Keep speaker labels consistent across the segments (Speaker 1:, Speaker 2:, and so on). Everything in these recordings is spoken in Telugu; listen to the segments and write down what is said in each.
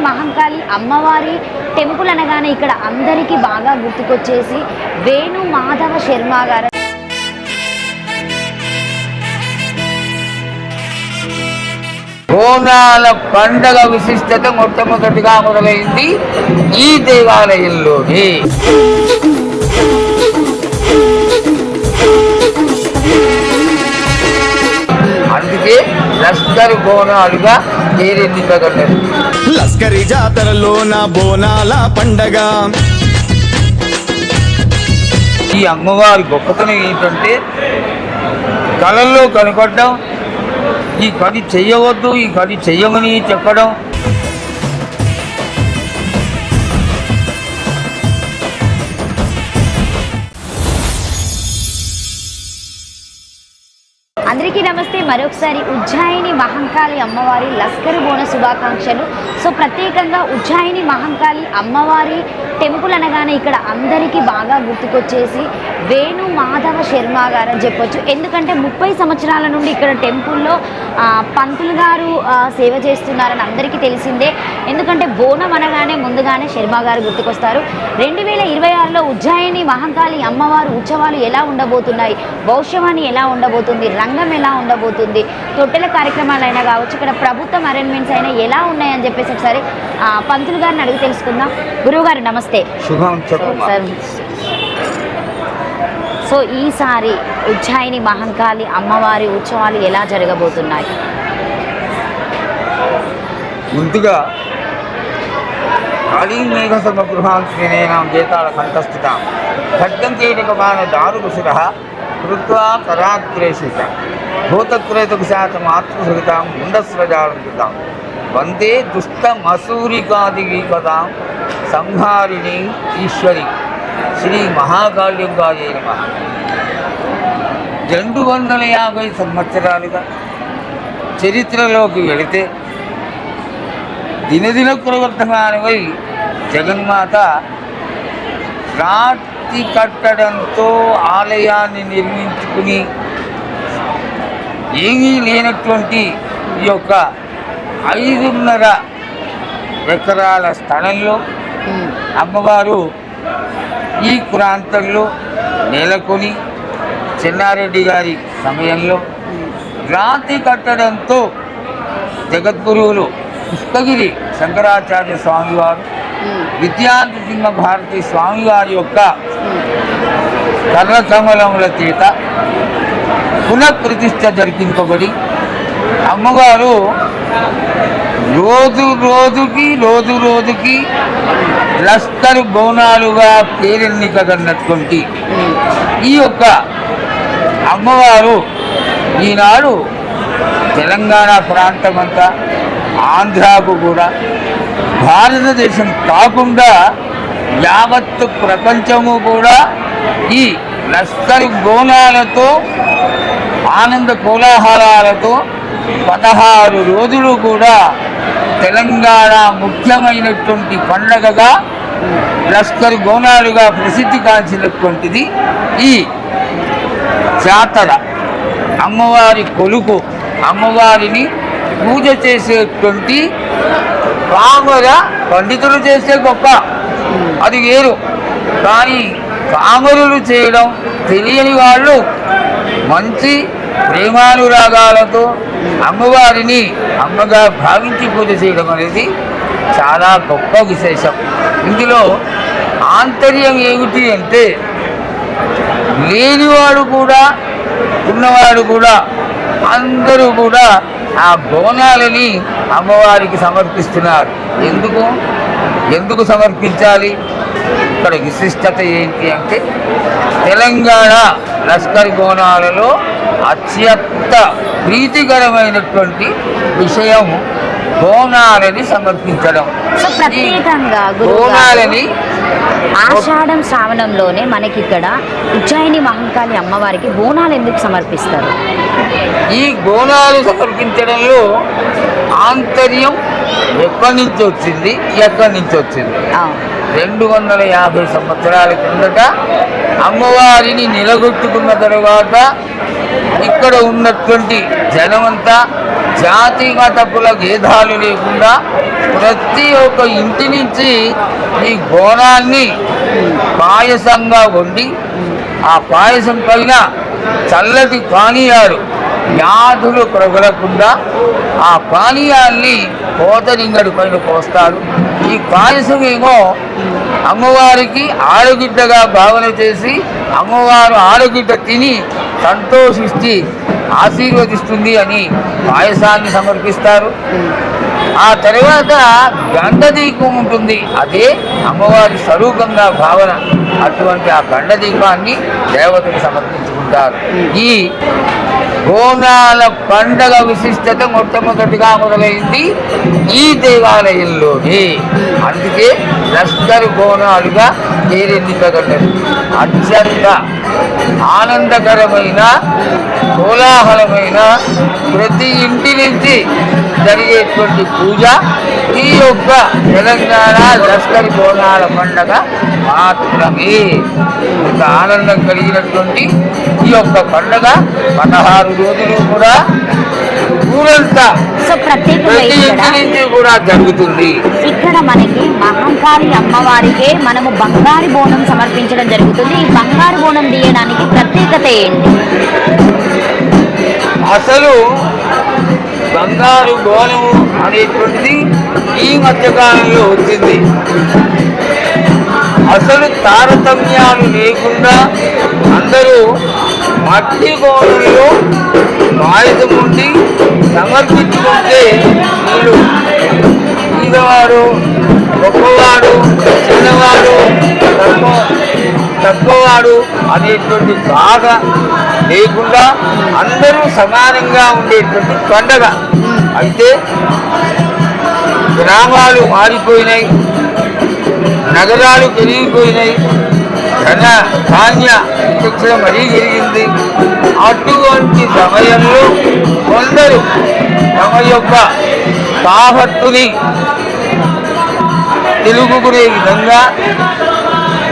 Speaker 1: మహంకాళి అమ్మవారి టెంపుల్ అనగానే ఇక్కడ అందరికీ బాగా గుర్తుకొచ్చేసి వేణు మాధవ శర్మ గారు.
Speaker 2: బోనాల పండగ విశిష్టత మొట్టమొదటిగా మొదలైంది ఈ దేవాలయంలోనే. అందుకే లస్కర్ బోనాలుగా పేరెన్నికగలరు.
Speaker 3: లస్కరి జాతరలోన బోనాల పండగ.
Speaker 2: ఈ అమ్మవారి గొప్పతనం ఏంటంటే కళల్లో కనపడడం, ఈ పని చెయ్యవద్దు, ఈ పని చెయ్యమని చెప్పడం.
Speaker 1: అందరికీ నమస్తే. మరొకసారి ఉజ్జాయిని మహంకాళి అమ్మవారి లస్కర్ బోన శుభాకాంక్షలు. సో ప్రత్యేకంగా ఉజ్జాయిని మహంకాళి అమ్మవారి టెంపుల్ అనగానే ఇక్కడ అందరికీ బాగా గుర్తుకొచ్చేసి వేణు మాధవ శర్మ గారు అని చెప్పొచ్చు. ఎందుకంటే 30 సంవత్సరాల నుండి ఇక్కడ టెంపుల్లో పంతులు గారు సేవ చేస్తున్నారని అందరికీ తెలిసిందే. ఎందుకంటే బోనం అనగానే ముందుగానే శర్మ గారు గుర్తుకొస్తారు. 2026లో ఉజ్జాయిని మహంకాళి అమ్మవారు ఉత్సవాలు ఎలా ఉండబోతున్నాయి, భవిష్యవాణి ఎలా ఉండబోతుంది, రంగం ఎలా ఉండబోతుంది, తొట్టెల కార్యక్రమాలు అయినా కావచ్చు, ఇక్కడ ప్రభుత్వం అరేంజ్మెంట్స్ అయినా ఎలా ఉన్నాయని చెప్పేసి ఒకసారి పంతులు గారిని అడిగి తెలుసుకుందాం. గురువు గారు నమస్తే.
Speaker 2: శుభం
Speaker 1: సార్. సో ఈసారి ఉజ్జాయిని మహంకాళి అమ్మవారి ఉత్సవాలు ఎలా జరగబోతున్నాయి?
Speaker 2: ముందుగా కాళీమేఘ సమగృహాంశ్రీనేనాం జేతాళ కంఠస్థితాం ఖడ్గంకేటకమాన దారుకుశిర కృత్వా కరాగ్రేషిత భూతక్రేతకుశాత మాతృసహితాం ముండస్రజాలం కృతాం వందే దుష్టమసూరికాదిగీకతాం సంహారిణి ఈశ్వరి శ్రీ మహాకాళ్యంగాయే నమః. 250 సంవత్సరాలుగా చరిత్రలోకి వెళితే దినదిన ప్రవర్తమానమై జగన్మాత రాతి కట్టడంతో ఆలయాన్ని నిర్మించుకుని ఏమీ లేనటువంటి ఈ యొక్క 5.5 ఎకరాల స్థలంలో అమ్మవారు ఈ ప్రాంతంలో నెలకొని చెన్నారెడ్డి గారి సమయంలో రాతి కట్టడంతో జగద్గురువులు పుష్పగిరి శంకరాచార్య స్వామివారు, విద్యాంత సింహ భారతి స్వామివారి యొక్క కర్రకమలముల చేత పునఃప్రతిష్ఠ జరిపింపబడి అమ్మవారు రోజు రోజుకి లస్కర్ బోనాలుగా పేరెన్నికగన్నటువంటి ఈ యొక్క అమ్మవారు ఈనాడు తెలంగాణ ప్రాంతమంతా, ఆంధ్రాకు కూడా, భారతదేశం కాకుండా యావత్తు ప్రపంచము కూడా ఈ లస్కర్ బోనాలతో ఆనంద కోలాహలాలతో 16 రోజులు కూడా తెలంగాణ ముఖ్యమైనటువంటి పండగగా లస్కర్ బోనాలుగా ప్రసిద్ధి కాల్చినటువంటిది ఈ జాతర. అమ్మవారి కొలుకు, అమ్మవారిని పూజ చేసేటువంటి పామర పండితులు చేసే గొప్ప, అది వేరు. కానీ పామరులు చేయడం తెలియని వాళ్ళు మంచి ప్రేమానురాగాలతో అమ్మవారిని అమ్మగా భావించి పూజ చేయడం అనేది చాలా గొప్ప విశేషం. ఇందులో ఆంతర్యం ఏమిటి అంటే లేనివాడు కూడా ఉన్నవాడు కూడా అందరూ కూడా ఆ బోనాలని అమ్మవారికి సమర్పిస్తున్నారు. ఎందుకు సమర్పించాలి? ఇక్కడ విశిష్టత ఏంటి అంటే తెలంగాణ లస్కర్ బోనాలలో అత్యంత ప్రీతికరమైనటువంటి విషయం బోనాలని సమర్పించడం.
Speaker 1: సో ప్రత్యేకంగా
Speaker 2: బోనాలని
Speaker 1: ఆషాఢం శ్రావణంలోనే మనకి ఇక్కడ ఉజ్జాయిని మహంకాళి అమ్మవారికి బోనాలు ఎందుకు సమర్పిస్తారు?
Speaker 2: ఈ బోనాలు సమర్పించడంలో ఆంతర్యం ఎక్కడి నుంచి వచ్చింది? 250 సంవత్సరాల కిందట అమ్మవారిని నిలగొట్టుకున్న తర్వాత ఇక్కడ ఉన్నటువంటి జనమంతా జాతి మత కుల భేదాలు లేకుండా ప్రతి ఒక్క ఇంటి నుంచి ఈ బోనాన్ని పాయసంగా వండి ఆ పాయసం పైన చల్లటి పానీయాలు వ్యాధులు ప్రబలకుండా ఆ పానీయాల్ని కోతరింగడి పైన పోస్తారు. ఈ పాయసం ఏమో అమ్మవారికి ఆడగిడ్డగా భావన చేసి అమ్మవారు ఆడగిడ్డ తిని సంతోషించి ఆశీర్వదిస్తుంది అని పాయసాన్ని సమర్పిస్తారు. ఆ తర్వాత గండ దీపం ఉంటుంది, అదే అమ్మవారి స్వరూపంగా భావన. అటువంటి ఆ గండ దీపాన్ని దేవతకు సమర్పించుకుంటారు. ఈ బోనాల పండగ విశిష్టత మొట్టమొదటిగా మొదలైంది ఈ దేవాలయంలోనే. అందుకే లస్కర్ బోనాలుగా పేరెన్నికగలరు. అత్యంత ఆనందకరమైన కోలాహలమైన ప్రతి ఇంటి నుంచి జరిగేటువంటి పూజ ఈ యొక్క తెలంగాణ లస్కర్ బోనాల పండగ మాత్రమే. ఇంత ఆనందం కలిగినటువంటి ఈ యొక్క పండగ 16 రోజులు కూడా ఊరంతా ప్రతి ఇంటి నుంచి కూడా జరుగుతుంది.
Speaker 1: ఇక్కడ మనకి మహంకాళి అమ్మవారికే మనము బంగారు బోనం సమర్పించడం జరుగుతుంది. ఈ బంగారు బోనం తీయడానికి ప్రత్యేకత ఏంటి?
Speaker 2: అసలు బంగారు బోనము అనేటువంటిది ఈ మధ్యకాలంలో వచ్చింది. అసలు తారతమ్యాలు లేకుండా అందరూ మట్టి బోనంలో పాయసం ఉండి సమర్పించుకుంటే వీళ్ళు ఈగవాడు గొప్పవాడు చిన్నవాడు తక్కువవాడు అనేటువంటి బాధ లేకుండా అందరూ సమానంగా ఉండేటువంటి పండగ. అయితే గ్రామాలు మారిపోయినాయి, నగరాలు పెరిగిపోయినాయి, ధన ధాన్య విచక్షణ మరీ పెరిగింది. అటువంటి సమయంలో కొందరు తమ యొక్క సాహత్తుని తెలుగుకునే విధంగా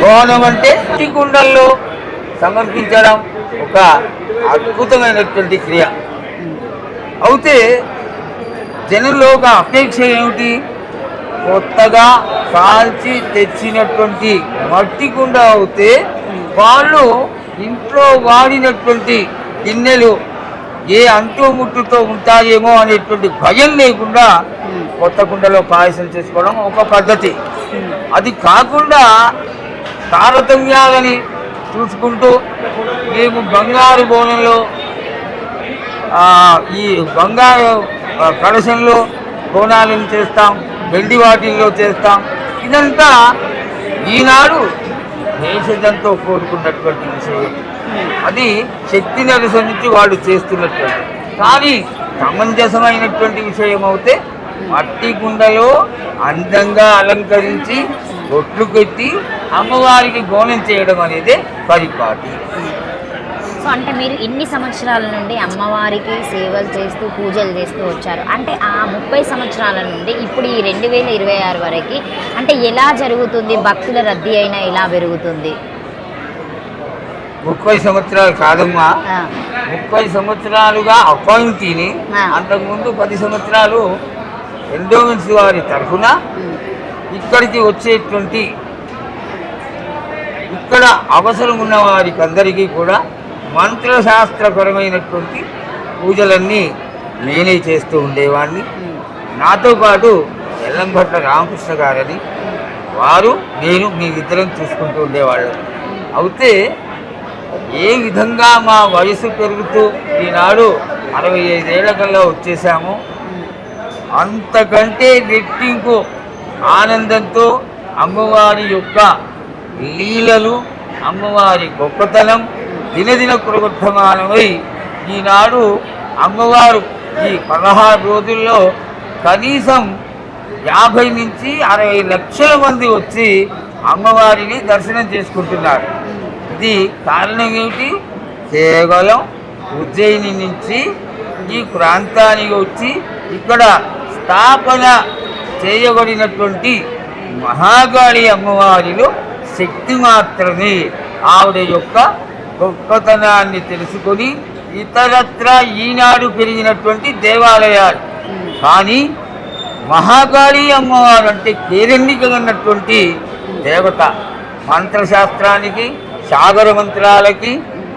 Speaker 2: బోనం అంటే కుండల్లో సమర్పించడం ఒక అద్భుతమైనటువంటి క్రియ. అయితే జనుల్లో ఒక అపేక్ష ఏమిటి? కొత్తగా కాల్చి తెచ్చినటువంటి మట్టి కుండ అవుతే వాళ్ళు ఇంట్లో వాడినటువంటి గిన్నెలు ఏ అంటూ ముట్టుతో ఉంటాయేమో అనేటువంటి భయం లేకుండా కొత్త కుండలో పాయసం చేసుకోవడం ఒక పద్ధతి. అది కాకుండా తారతమ్యాలని చూసుకుంటూ మేము బంగారు బోనంలో ఈ బంగారు కలశంలో బోనాలను చేస్తాం, వెండి వాటిల్లో చేస్తాం. ఇదంతా ఈనాడు దేశంతో కోరుకున్నటువంటి విషయం. అది శక్తిని అనుసరించి వాళ్ళు చేస్తున్నటువంటి, కానీ సమంజసమైనటువంటి విషయం అయితే మట్టి కుండలో అందంగా అలంకరించి బొట్లు పెట్టి అమ్మవారికి బోనం చేయడం అనేది పరిపాటి.
Speaker 1: సో అంటే మీరు ఇన్ని సంవత్సరాల నుండి అమ్మవారికి సేవలు చేస్తూ పూజలు చేస్తూ వచ్చారు. అంటే ఆ 30 సంవత్సరాల నుండి ఇప్పుడు ఈ 2026 వరకు అంటే ఎలా జరుగుతుంది? భక్తుల రద్దీ అయినా ఎలా పెరుగుతుంది?
Speaker 2: 30 సంవత్సరాలు కాదమ్మా, 30 సంవత్సరాలుగా అపాయింటీని, అంతకుముందు 10 సంవత్సరాలు ఎండోమెన్స్ వారి తరఫున ఇక్కడికి వచ్చేటువంటి ఇక్కడ అవసరం ఉన్న వారికి అందరికీ కూడా మంత్రశాస్త్రపరమైనటువంటి పూజలన్నీ నేనే చేస్తూ ఉండేవాడిని. నాతో పాటు ఎల్లంభట్ల రామకృష్ణ గారని వారు నేను మీ ఇద్దరం చూసుకుంటూ ఉండేవాళ్ళం. అయితే ఏ విధంగా మా వయసు పెరుగుతూ ఈనాడు 65 ఏళ్ల కల్లా వచ్చేసాము, అంతకంటే రెట్టింపు ఆనందంతో అమ్మవారి యొక్క లీలలు, అమ్మవారి గొప్పతనం దినదిన పురోగమనమై ఈనాడు అమ్మవారు ఈ 16 రోజుల్లో కనీసం 50 నుంచి 60 లక్షల మంది వచ్చి అమ్మవారిని దర్శనం చేసుకుంటున్నారు. ఇది కారణం ఏమిటి? కేవలం ఉజ్జయిని నుంచి ఈ ప్రాంతానికి వచ్చి ఇక్కడ స్థాపన చేయబడినటువంటి మహాకాళి అమ్మవారిలో శక్తి మాత్రమే. ఆవిడ యొక్క గొప్పతనాన్ని తెలుసుకొని ఇతరత్ర ఈనాడు పెరిగినటువంటి దేవాలయాలు. కానీ మహాకాళి అమ్మవారు అంటే కేరెన్నికన్నటువంటి దేవత. మంత్రశాస్త్రానికి, సాగర మంత్రాలకి,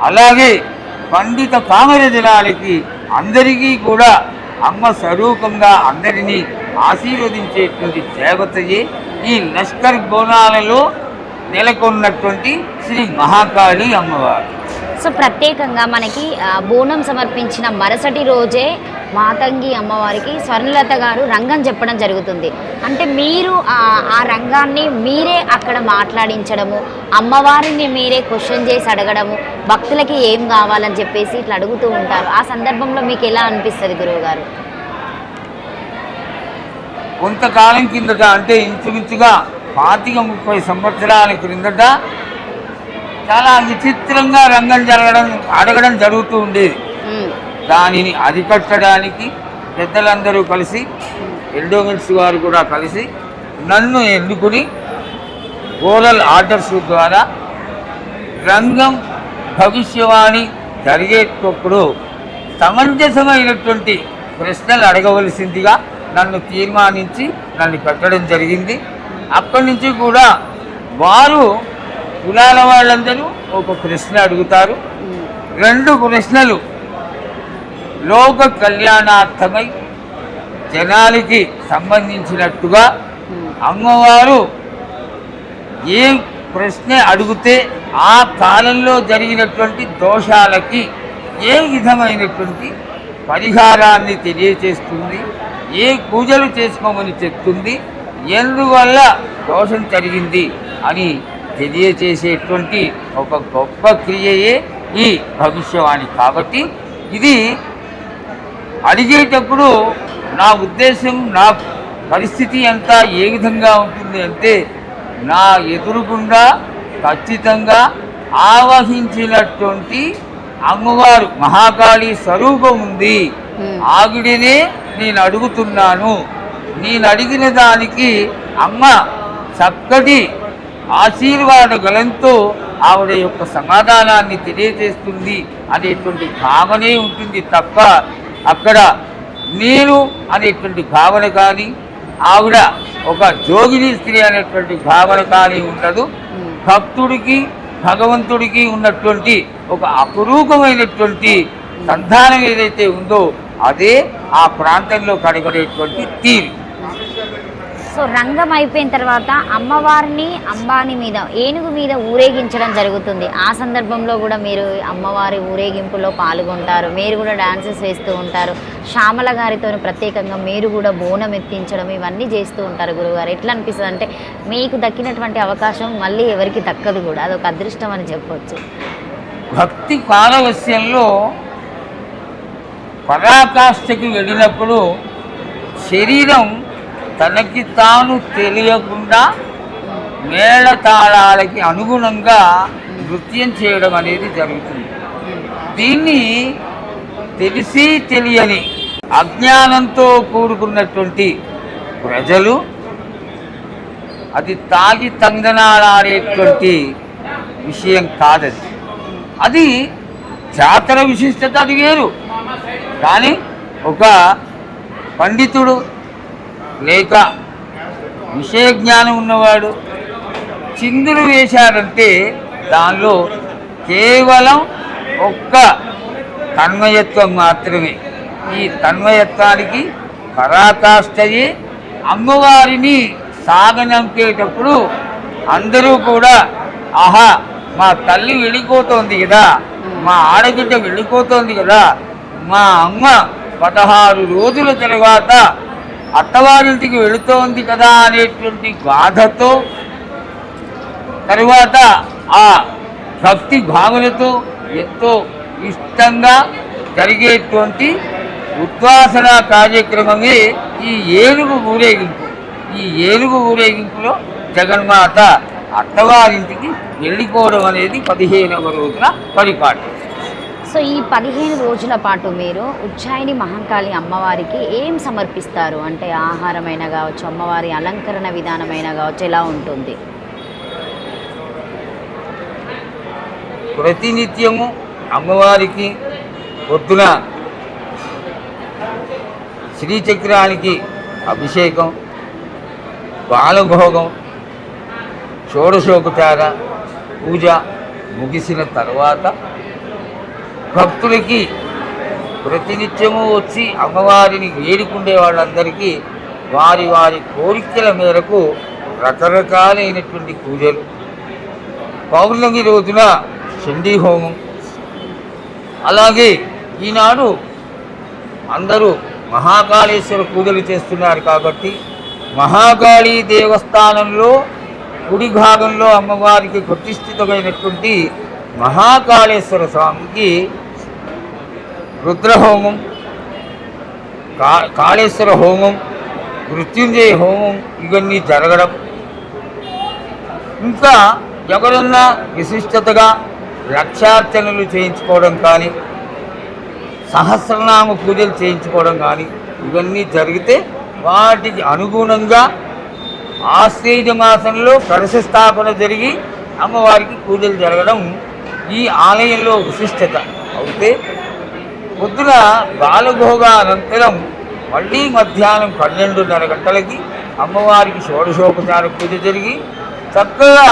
Speaker 2: అలాగే పండిత పామర జనాలకి అందరికీ కూడా అమ్మ స్వరూపంగా అందరినీ ఆశీర్వదించేటువంటి దేవతయే ఈ లష్కర్ బోనాలలో నెలకొన్నటువంటి శ్రీ మహాకాళి అమ్మవారు.
Speaker 1: సో ప్రత్యేకంగా మనకి బోనం సమర్పించిన మరుసటి రోజే మాతంగి అమ్మవారికి స్వర్ణలత గారు రంగం చెప్పడం జరుగుతుంది. అంటే మీరు ఆ రంగాన్ని మీరే అక్కడ మాట్లాడించడము, అమ్మవారిని మీరే క్వశ్చన్ చేసి అడగడము, భక్తులకి ఏం కావాలని చెప్పేసి ఇట్లా అడుగుతూ ఉంటారు. ఆ సందర్భంలో మీకు ఎలా అనిపిస్తుంది గురువు గారు?
Speaker 2: కొంతకాలం కిందట అంటే ఇంచుమించుగా 25-30 సంవత్సరాల క్రిందట చాలా విచిత్రంగా రంగం అడగడం జరుగుతూ ఉండేది. దానిని అరికట్టడానికి పెద్దలందరూ కలిసి, ఎండోమెంట్స్ వారు కూడా కలిసి నన్ను ఎన్నుకుని ఓరల్ ఆర్డర్స్ ద్వారా రంగం భవిష్యవాణి జరిగేటప్పుడు సమంజసమైనటువంటి ప్రశ్నలు అడగవలసిందిగా నన్ను తీర్మానించి నన్ను పెట్టడం జరిగింది. అక్కడి నుంచి కూడా వారు కులాల వాళ్ళందరూ ఒక ప్రశ్న అడుగుతారు. 2 ప్రశ్నలు లోక కళ్యాణార్థమై జనాలకి సంబంధించినట్టుగా అమ్మవారు ఏ ప్రశ్న అడిగితే ఆ కాలంలో జరిగినటువంటి దోషాలకి ఏ విధమైనటువంటి పరిహారాన్ని తెలియచేస్తుంది, ఏ పూజలు చేసుకోమని చెప్తుంది, ఎందువల్ల దోషం జరిగింది అని తెలియచేసేటువంటి ఒక గొప్ప క్రియయే ఈ భవిష్యవాణి. కాబట్టి ఇది అడిగేటప్పుడు నా ఉద్దేశం, నా పరిస్థితి అంతా ఏ విధంగా ఉంటుంది అంటే, నా ఎదురుగుండా ఖచ్చితంగా ఆవహించినటువంటి అమ్మవారు మహాకాళి స్వరూపం ఉంది. ఆవిడనే నేను అడుగుతున్నాను. నేను అడిగిన దానికి అమ్మ చక్కటి ఆశీర్వాద గలంతో ఆవిడ యొక్క సమాధానాన్ని తెలియజేస్తుంది అనేటువంటి భావనే ఉంటుంది తప్ప అక్కడ నేను అనేటువంటి భావన కానీ, ఆవిడ ఒక జోగిని స్త్రీ అనేటువంటి భావన కానీ ఉండదు. భక్తుడికి భగవంతుడికి ఉన్నటువంటి ఒక అపురూపమైనటువంటి సంధానం ఏదైతే ఉందో అదే ఆ ప్రాంతంలో కనబడేటువంటి తీరు.
Speaker 1: సో రంగం అయిపోయిన తర్వాత అమ్మవారిని అంబానీ మీద, ఏనుగు మీద ఊరేగించడం జరుగుతుంది. ఆ సందర్భంలో కూడా మీరు అమ్మవారి ఊరేగింపులో పాల్గొంటారు, మీరు కూడా డాన్సెస్ వేస్తూ ఉంటారు. శ్యామల గారితో ప్రత్యేకంగా మీరు కూడా బోనం ఎత్తించడం ఇవన్నీ చేస్తూ ఉంటారు. గురువుగారు ఎట్లా అనిపిస్తుంది అంటే, మీకు దక్కినటువంటి అవకాశం మళ్ళీ ఎవరికి దక్కదు కూడా, అదొక అదృష్టం అని చెప్పవచ్చు.
Speaker 2: భక్తి పారవస్యంలో పరాకాష్ఠకి వెళ్ళినప్పుడు శరీరం తనకి తాను తెలియకుండా మేళతాళాలకి అనుగుణంగా నృత్యం చేయడం అనేది జరుగుతుంది. దీన్ని తెలిసి తెలియని అజ్ఞానంతో కూడుకున్నటువంటి ప్రజలు అది తాగి తందనాడేటువంటి విషయం కాదది. అది జాతర విశిష్టత, అది వేరు. కానీ ఒక పండితుడు లేక విషయ జ్ఞానం ఉన్నవాడు చిందులు వేశాడంటే దానిలో కేవలం ఒక్క తన్మయత్వం మాత్రమే. ఈ తన్మయత్వానికి పరాకాష్ఠయే అమ్మవారిని సాగనంపేటప్పుడు అందరూ కూడా ఆహా మా తల్లి వెళ్ళిపోతోంది కదా, మా ఆడబిడ్డ వెళ్ళిపోతోంది కదా, మా అమ్మ 16 రోజుల తర్వాత అత్తవారింటికి వెళుతోంది కదా అనేటువంటి బాధతో, తరువాత ఆ భక్తి భావనతో ఎంతో ఇష్టంగా జరిగేటువంటి ఉద్వాసన కార్యక్రమమే ఈ ఏనుగు ఊరేగింపు. ఈ ఏనుగు ఊరేగింపులో జగన్మాత అత్తవారింటికి వెళ్ళిపోవడం అనేది 15వ రోజున పరిపాటు.
Speaker 1: సో ఈ 15 రోజుల పాటు మీరు ఉజ్జాయిని మహంకాళి అమ్మవారికి ఏం సమర్పిస్తారు? అంటే ఆహారమైన కావచ్చు, అమ్మవారి అలంకరణ విధానమైన కావచ్చు, ఎలా ఉంటుంది?
Speaker 2: ప్రతినిత్యము అమ్మవారికి పొద్దున శ్రీచక్రానికి అభిషేకం, బాలభోగం, షోడశోపచార పూజ ముగిసిన తర్వాత భక్తులకి ప్రతినిత్యము వచ్చి అమ్మవారిని వేడుకుండే వాళ్ళందరికీ వారి వారి కోరికల మేరకు రకరకాలైనటువంటి పూజలు, పౌర్ణమి రోజున చండీ హోమం, అలాగే ఈనాడు అందరూ మహాకాళేశ్వర పూజలు చేస్తున్నారు కాబట్టి మహాకాళీ దేవస్థానంలో కుడి భాగంలో అమ్మవారికి ప్రతిష్ఠితమైనటువంటి మహాకాళేశ్వర స్వామికి రుద్రహోమం, కాళేశ్వర హోమం, మృత్యుంజయ హోమం ఇవన్నీ జరగడం, ఇంకా ఎవరన్నా విశిష్టతగా లక్షార్చనలు చేయించుకోవడం కానీ సహస్రనామ పూజలు చేయించుకోవడం కానీ ఇవన్నీ జరిగితే వాటికి అనుగుణంగా ఆశ్వేజ మాసంలో కలశ స్థాపన జరిగి అమ్మవారికి పూజలు జరగడం ఈ ఆలయంలో విశిష్టత. అయితే పొద్దున బాలభోగ అనంతరం మళ్ళీ మధ్యాహ్నం 12:30 గంటలకి అమ్మవారికి షోడశోపచార పూజ జరిగి చక్కగా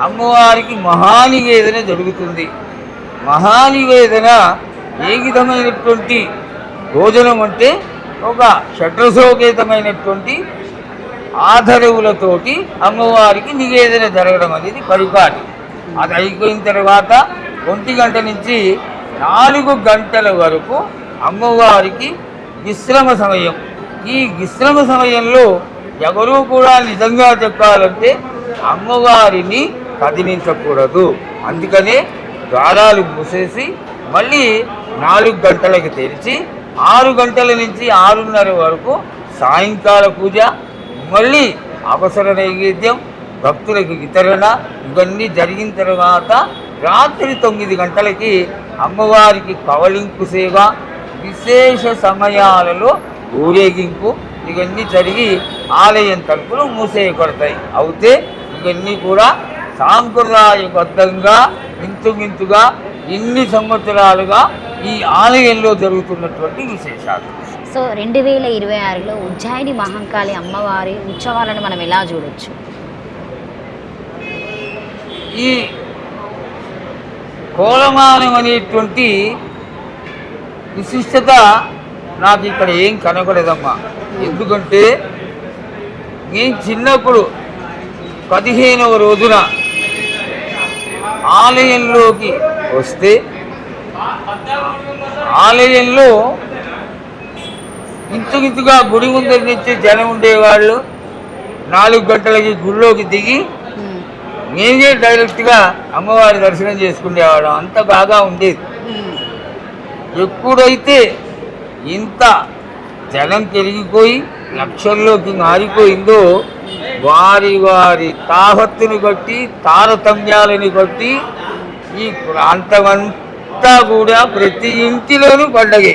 Speaker 2: అమ్మవారికి మహానివేదన జరుగుతుంది. మహానివేదన ఏ విధమైనటువంటి భోజనం అంటే ఒక షడ్రసోపేతమైనటువంటి ఆధరువులతోటి అమ్మవారికి నివేదన జరగడం అనేది పరిపాటి. అది అయిపోయిన తర్వాత 1 గంట నుంచి 4 గంటల వరకు అమ్మవారికి విశ్రమ సమయం. ఈ విశ్రమ సమయంలో ఎవరూ కూడా నిజంగా చెప్పాలంటే అమ్మవారిని కదిలించకూడదు. అందుకనే ద్వారాలు మూసేసి మళ్ళీ 4 గంటలకు తెరిచి 6 గంటల నుంచి 6:30 వరకు సాయంకాల పూజ, మళ్ళీ అవసర నైవేద్యం, భక్తులకు వితరణ ఇవన్నీ జరిగిన తర్వాత రాత్రి 9 గంటలకి అమ్మవారికి కవలింపు సేవ, విశేష సమయాలలో ఊరేగింపు ఇవన్నీ జరిగి ఆలయం తలుపులు మూసేయబడతాయి. అయితే ఇవన్నీ కూడా సాంప్రదాయబద్ధంగా ఇంచుమించుగా ఇన్ని సంవత్సరాలుగా ఈ ఆలయంలో జరుగుతున్నటువంటి విశేషాలు.
Speaker 1: సో 2026లో ఉజ్జయిని మహంకాళి అమ్మవారి ఉత్సవాలను మనం ఎలా చూడొచ్చు?
Speaker 2: ఈ కోలమానం అనేటువంటి విశిష్టత నాకు ఇక్కడ ఏం కనబడదమ్మా. ఎందుకంటే నేను చిన్నప్పుడు 15వ రోజున ఆలయంలోకి వస్తే ఆలయంలో ఇంచుగా గుడి ముందరి నుంచి జనం ఉండేవాళ్ళు. 4 గంటలకి గుడిలోకి దిగి నేనే డైరెక్ట్గా అమ్మవారి దర్శనం చేసుకునేవాడు. అంత బాగా ఉండేది. ఎప్పుడైతే ఇంత జనం పెరిగిపోయి లక్షల్లోకి మారిపోయిందో వారి వారి తాహత్తుని బట్టి తారతమ్యాలని బట్టి ఈ ప్రాంతమంతా కూడా ప్రతి ఇంటిలోనూ పండగే.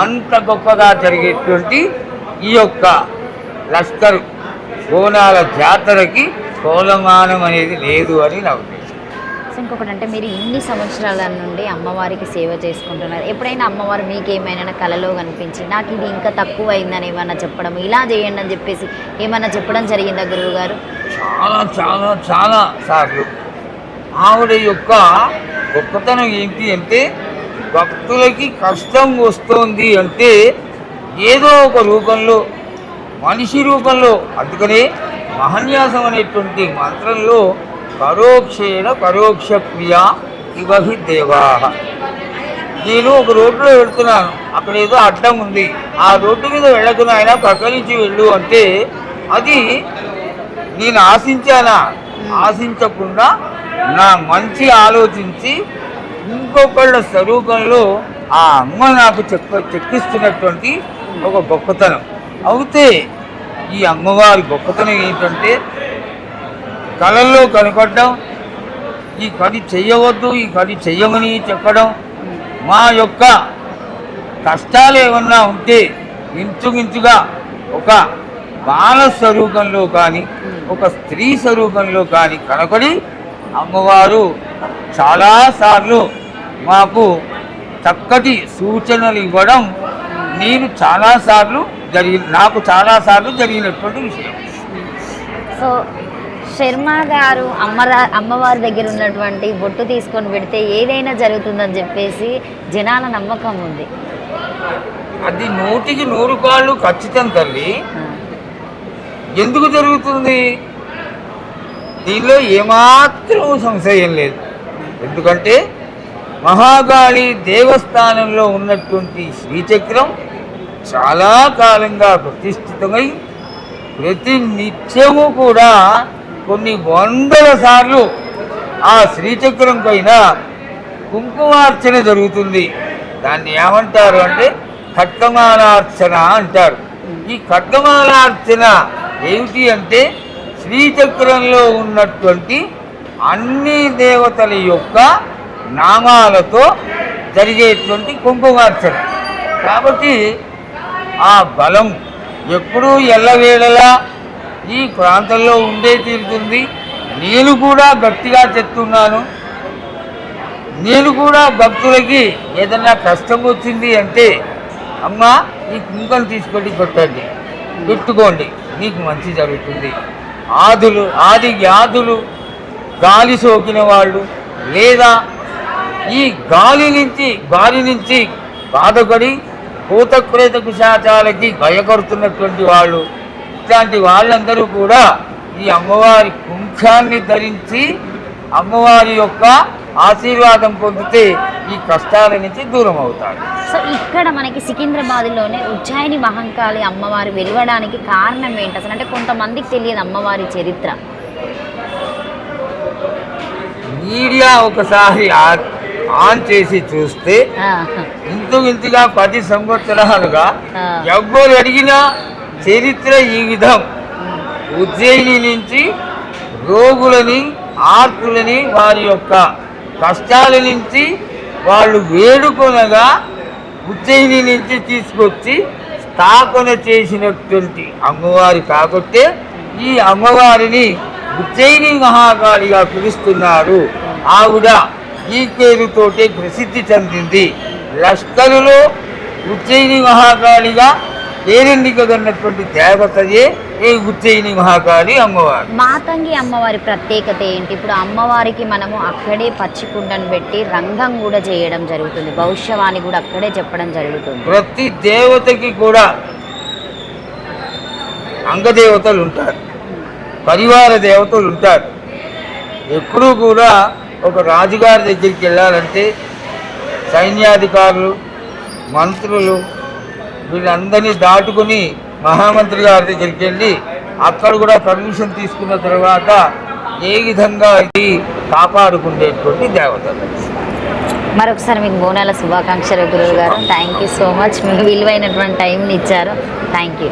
Speaker 2: అంత గొప్పగా జరిగేటువంటి ఈ యొక్క లష్కర్ బోనాల జాతరకి కోలమానం అనేది లేదు అని నా ఉద్దేశం.
Speaker 1: ఇంకొకటి అంటే మీరు ఇన్ని సంవత్సరాల నుండి అమ్మవారికి సేవ చేసుకుంటున్నారు. ఎప్పుడైనా అమ్మవారు మీకు ఏమైనా కలలో కనిపించి నాకు ఇది ఇంకా తక్కువ అయిందని ఏమన్నా చెప్పడం, ఇలా చేయండి అని చెప్పేసి ఏమన్నా చెప్పడం జరిగిందా గురువు గారు?
Speaker 2: చాలా చాలా చాలా సార్లు. ఆవిడ యొక్క గొప్పతనం ఏంటి అంటే భక్తులకి కష్టం వస్తుంది అంటే ఏదో ఒక రూపంలో, మనిషి రూపంలో. అందుకనే మహన్యాసం అనేటువంటి మంత్రంలో పరోక్షేణ పరోక్ష క్రియా ఇవహి దేవా. నేను ఒక రోడ్లో వెళ్తున్నాను, అక్కడ ఏదో అడ్డం ఉంది, ఆ రోడ్డు మీద వెళ్ళకున్నా ఆయన పక్క నుంచి వెళ్ళు అంటే అది నేను ఆశించానా? ఆశించకుండా నా మంచి ఆలోచించి ఇంకొకళ్ళ స్వరూపంలో ఆ అమ్మ నాకు చెక్కిస్తున్నటువంటి ఒక గొప్పతనం. అయితే ఈ అమ్మవారి గొప్పతనం ఏంటంటే కళల్లో కనపడడం, ఈ పని చెయ్యవద్దు, ఈ పని చెయ్యమని చెప్పడం, మా యొక్క కష్టాలు ఏమన్నా ఉంటే ఇంచుమించుగా ఒక బాల స్వరూపంలో కానీ ఒక స్త్రీ స్వరూపంలో కానీ కనపడి అమ్మవారు చాలాసార్లు మాకు చక్కటి సూచనలు ఇవ్వడం నాకు చాలాసార్లు జరిగినటువంటి విషయం.
Speaker 1: సో శర్మ గారు అమ్మవారి దగ్గర ఉన్నటువంటి బొట్టు తీసుకొని పెడితే ఏదైనా జరుగుతుందని చెప్పేసి జనాల నమ్మకం ఉంది.
Speaker 2: అది 100% ఖచ్చితం తల్లి. ఎందుకు జరుగుతుంది? దీనిలో ఏమాత్రం సంశయం లేదు. ఎందుకంటే మహాకాళి దేవస్థానంలో ఉన్నటువంటి శ్రీచక్రం చాలా కాలంగా ప్రతిష్ఠితమై ప్రతి నిత్యము కూడా కొన్ని వందల సార్లు ఆ శ్రీచక్రం పైన కుంకుమార్చన జరుగుతుంది. దాన్ని ఏమంటారు అంటే ఖడ్గమాలార్చన అంటారు. ఈ ఖడ్గమాలార్చన ఏమిటి అంటే శ్రీచక్రంలో ఉన్నటువంటి అన్ని దేవతల యొక్క నామాలతో జరిగేటువంటి కుంకుమార్చన. కాబట్టి ఆ బలం ఎప్పుడూ ఎల్లవేళలా ఈ ప్రాంతంలో ఉండే తీరుతుంది. నేను కూడా గట్టిగా చెప్తున్నాను, నేను కూడా భక్తులకి ఏదన్నా కష్టం వచ్చింది అంటే అమ్మ ఈ కుంకం తీసుకొని పెట్టుకోండి, మీకు మంచి జరుగుతుంది. ఆది వ్యాధులు, గాలి సోకిన వాళ్ళు, లేదా ఈ గాలి నుంచి బాధపడి భూతప్రేత పిశాచాలకి భయపడుతున్నటువంటి వాళ్ళు, ఇట్లాంటి వాళ్ళందరూ కూడా ఈ అమ్మవారి కుంకాన్ని ధరించి అమ్మవారి యొక్క ఆశీర్వాదం పొందితే ఈ కష్టాల నుంచి దూరం అవుతారు.
Speaker 1: సో ఇక్కడ మనకి సికింద్రాబాద్లోనే ఉజ్జయిని మహంకాళి అమ్మవారు వెలవడానికి కారణం ఏంటి అసలు? అంటే కొంతమందికి తెలియదు అమ్మవారి చరిత్ర.
Speaker 2: మీడియా ఒకసారి ఆన్ చేసి చూస్తే ఇంతగా 10 సంవత్సరాలుగా ఎవ్వరు అడిగినా చరిత్ర ఈ విధం. ఉజ్జయిని నుంచి రోగులని, ఆర్తులని, వారి యొక్క కష్టాల నుంచి వాళ్ళు వేడుకొనగా ఉజ్జయిని నుంచి తీసుకొచ్చి స్థాపన చేసినటువంటి అమ్మవారి కాబట్టి ఈ అమ్మవారిని ఉజ్జయిని మహాకాళిగా పిలుస్తున్నారు. ఆవిడ ఈ పేరుతోటే ప్రసిద్ధి చెందింది. లష్కరులో ఉజ్జయిని మహాకాళిగా పేరెన్నికన్నటువంటి దేవతయే ఈ ఉజ్జయిని మహాకాళి అమ్మవారు.
Speaker 1: మాతంగి అమ్మవారి ప్రత్యేకత ఏంటి? ఇప్పుడు అమ్మవారికి మనము అక్కడే పచ్చికుండను పెట్టి రంగం కూడా చేయడం జరుగుతుంది, భవిష్యవాణి కూడా అక్కడే చెప్పడం జరుగుతుంది.
Speaker 2: ప్రతి దేవతకి కూడా అంగదేవతలు ఉంటారు, పరివార దేవతలు ఉంటారు. ఎప్పుడూ కూడా ఒక రాజుగారి దగ్గరికి వెళ్ళాలంటే సైన్యాధికారులు, మంత్రులు వీళ్ళందరినీ దాటుకుని మహామంత్రి గారి దగ్గరికి వెళ్ళి అక్కడ కూడా పర్మిషన్ తీసుకున్న తర్వాత ఏ విధంగా ఇది కాపాడుకునేటువంటి దేవతలు.
Speaker 1: మరొకసారి మీకు బోనాల శుభాకాంక్షలు గురువు గారు. Thank you so much. మీ విలువైనటువంటి టైంని ఇచ్చారు. Thank you.